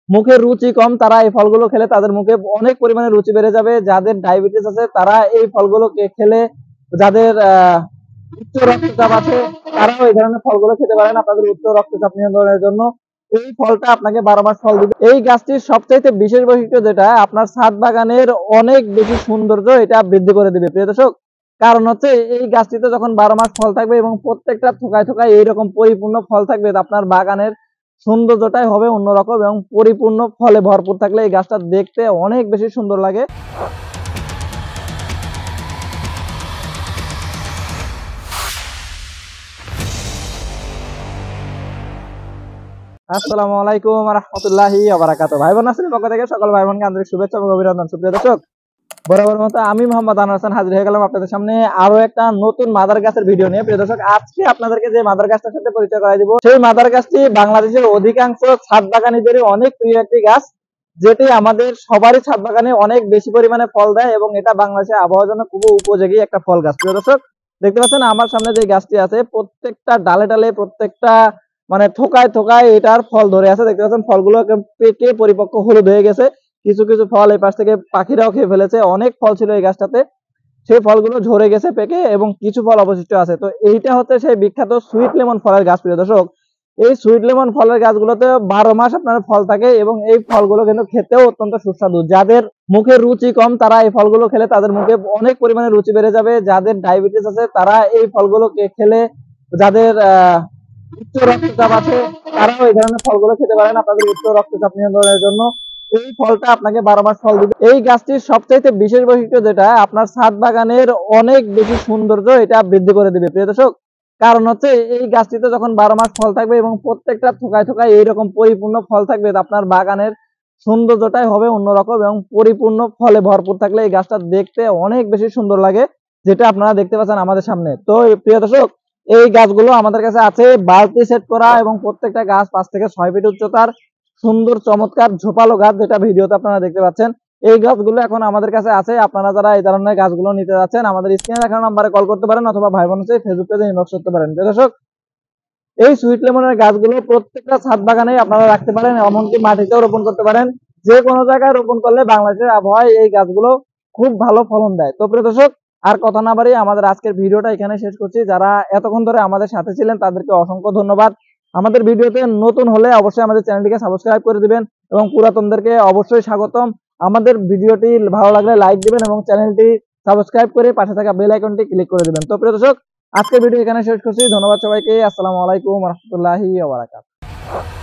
মুখের রুচি কম তারা এই ফলগুলো খেলে তাদের মুখে অনেক পরিমাণে রুচি বেড়ে যাবে। যাদের ডায়াবেটিস আছে তারা এই ফলগুলো খেলে, যাদের উচ্চ রক্তচাপ আছে তারাও এই ধরনের ফলগুলো খেতে পারেন আপনাদের উচ্চ রক্তচাপ নিয়ন্ত্রণের জন্য। এই ফলটা আপনাকে 12 মাস ফল দিবে। এই গাছটির সবচাইতে বিশেষ বৈশিষ্ট্য যেটা আপনার ছাদ বাগানের অনেক বেশি সৌন্দর্য এটা বৃদ্ধি করে দিবে প্রিয় দর্শক। কারণ হচ্ছে এই গাছটিতে যখন 12 মাস ফল থাকবে এবং প্রত্যেকটা থোকায় থোকায় এইরকম পরিপূর্ণ ফল থাকবে, আপনার বাগানের সৌন্দর্যটাই হবে অন্যরকম এবং পরিপূর্ণ ফলে ভরপুর থাকলে এই গাছটা দেখতে অনেক বেশি সুন্দর লাগে। আসসালামু আলাইকুম ওয়া রাহমাতুল্লাহি ওয়া বারাকাতুহু। ভাই বোন নাসিরের পক্ষ থেকে সকল ভাই বোনকে আন্তরিক শুভেচ্ছা এবং অভিনন্দন। সুপ্রিয় দর্শক, বরাবর মতো আমি মোহাম্মদ আনোয়ার হোসেন হাজির হয়ে গেলাম আপনাদের সামনে আরো একটা নতুন মাদার গাছের ভিডিও নিয়ে। প্রিয় দর্শক, আজকে আপনাদেরকে যে মাদার গাছটার সাথে পরিচয় করাই দিব, সেই মাদার গাছটি বাংলাদেশের অধিকাংশ ছাদ বাগানীদেরই অনেক প্রিয় একটি গাছ, যেটি আমাদের সবারই ছাদ বাগানে অনেক বেশি পরিমাণে ফল দেয় এবং এটা বাংলাদেশের আবহাওয়ার জন্য খুব উপযোগী একটা ফল গাছ। প্রিয় দর্শক, দেখতে পাচ্ছেন আমার সামনে যে গাছটি আছে প্রত্যেকটা ডালে ডালে, প্রত্যেকটা মানে থোকায় থোকায় এটার ফল ধরে আছে। দেখতে পাচ্ছেন ফলগুলো পেকে পরিপক্ক হলুদ হয়ে গেছে। কিছু কিছু ফল এই পাশ থেকে পাখিরাও খেয়ে ফেলেছে। অনেক ফল ছিল এই গাছটাতে, সেই ফলগুলো ঝরে গেছে পেকে এবং কিছু ফল অবশিষ্ট আছে। তো এইটা হচ্ছে সেই বিখ্যাত সুইট লেমন ফলের গাছ। প্রিয় দর্শক, এই সুইট লেমন ফলের গাছগুলোতে 12 মাস আপনার ফল থাকে এবং এই ফলগুলো কিন্তু খেতেও অত্যন্ত সুস্বাদু। যাদের মুখের রুচি কম তারা এই ফলগুলো খেলে তাদের মুখে অনেক পরিমাণে রুচি বেড়ে যাবে। যাদের ডায়াবেটিস আছে তারা এই ফলগুলো খেলে, যাদের উচ্চ রক্তচাপ আছে তারাও এই ধরনের ফলগুলো খেতে পারেন আপনাদের উচ্চ রক্তচাপ নিয়ন্ত্রণের জন্য। এই ফলটা আপনাকে 12 মাস ফল দিবে। এই গাছটির সবচাইতে বিশেষ বৈশিষ্ট্য যেটা আপনার ছাদ বাগানের অনেক বেশি সৌন্দর্য এটা বৃদ্ধি করে দিবে প্রিয় দর্শক। কারণ হচ্ছে এই গাছটিতে যখন 12 মাস ফল থাকবে এবং প্রত্যেকটা থোকায় থোকায় এইরকম পরিপূর্ণ ফল থাকবে, আপনার বাগানের সৌন্দর্যটাই হবে অন্যরকম এবং পরিপূর্ণ ফলে ভরপুর থাকলে এই গাছটা দেখতে অনেক বেশি সুন্দর লাগে, যেটা আপনারা দেখতে পাচ্ছেন আমাদের সামনে। তো প্রিয় দর্শক, এই গাছগুলো আমাদের কাছে আছে বালতি সেট করা এবং প্রত্যেকটা গাছ 5 থেকে 6 ফিট উচ্চতার সুন্দর চমৎকার ঝোপালো গাছ, যেটা ভিডিওতে আপনারা দেখতে পাচ্ছেন। এই গাছগুলো এখন আমাদের কাছে আছে। আপনারা যারা এই ধরনের গাছগুলো নিতে যাচ্ছেন আমাদের স্ক্রিনে দেখানো নাম্বারে কল করতে পারেন অথবা ভাই বোন ফেসবুক পেজে ইনবক্স করতে পারেন। দর্শক, এই সুইট লেমনের গাছগুলো প্রত্যেকটা ছাদ বাগানে আপনারা রাখতে পারেন, এমনকি মাটিতেও রোপণ করতে পারেন। যে কোনো জায়গায় রোপণ করলে বাংলাদেশের আবহাওয়ায় এই গাছগুলো খুব ভালো ফলন দেয়। তো প্রিয় দর্শক, আর কথা না বাড়িয়ে আমাদের আজকের ভিডিওটা এখানে শেষ করছি। যারা এতক্ষণ ধরে আমাদের সাথে ছিলেন তাদেরকে অসংখ্য ধন্যবাদ। আমাদের ভিডিওতে নতুন হলে অবশ্যই আমাদের চ্যানেলটিকে সাবস্ক্রাইব করে দিবেন এবং পুরাতনদেরকে অবশ্যই স্বাগতম। আমাদের ভিডিওটি ভালো লাগলে লাইক দিবেন এবং চ্যানেলটি সাবস্ক্রাইব করে পাশে থাকা বেল আইকনটি ক্লিক করে দিবেন। তো প্রিয় দর্শক, আজকের ভিডিও এখানে শেষ করছি। ধন্যবাদ সবাইকে। আসসালামু আলাইকুম ওয়া রাহমাতুল্লাহি ওয়া বারাকাতুহু।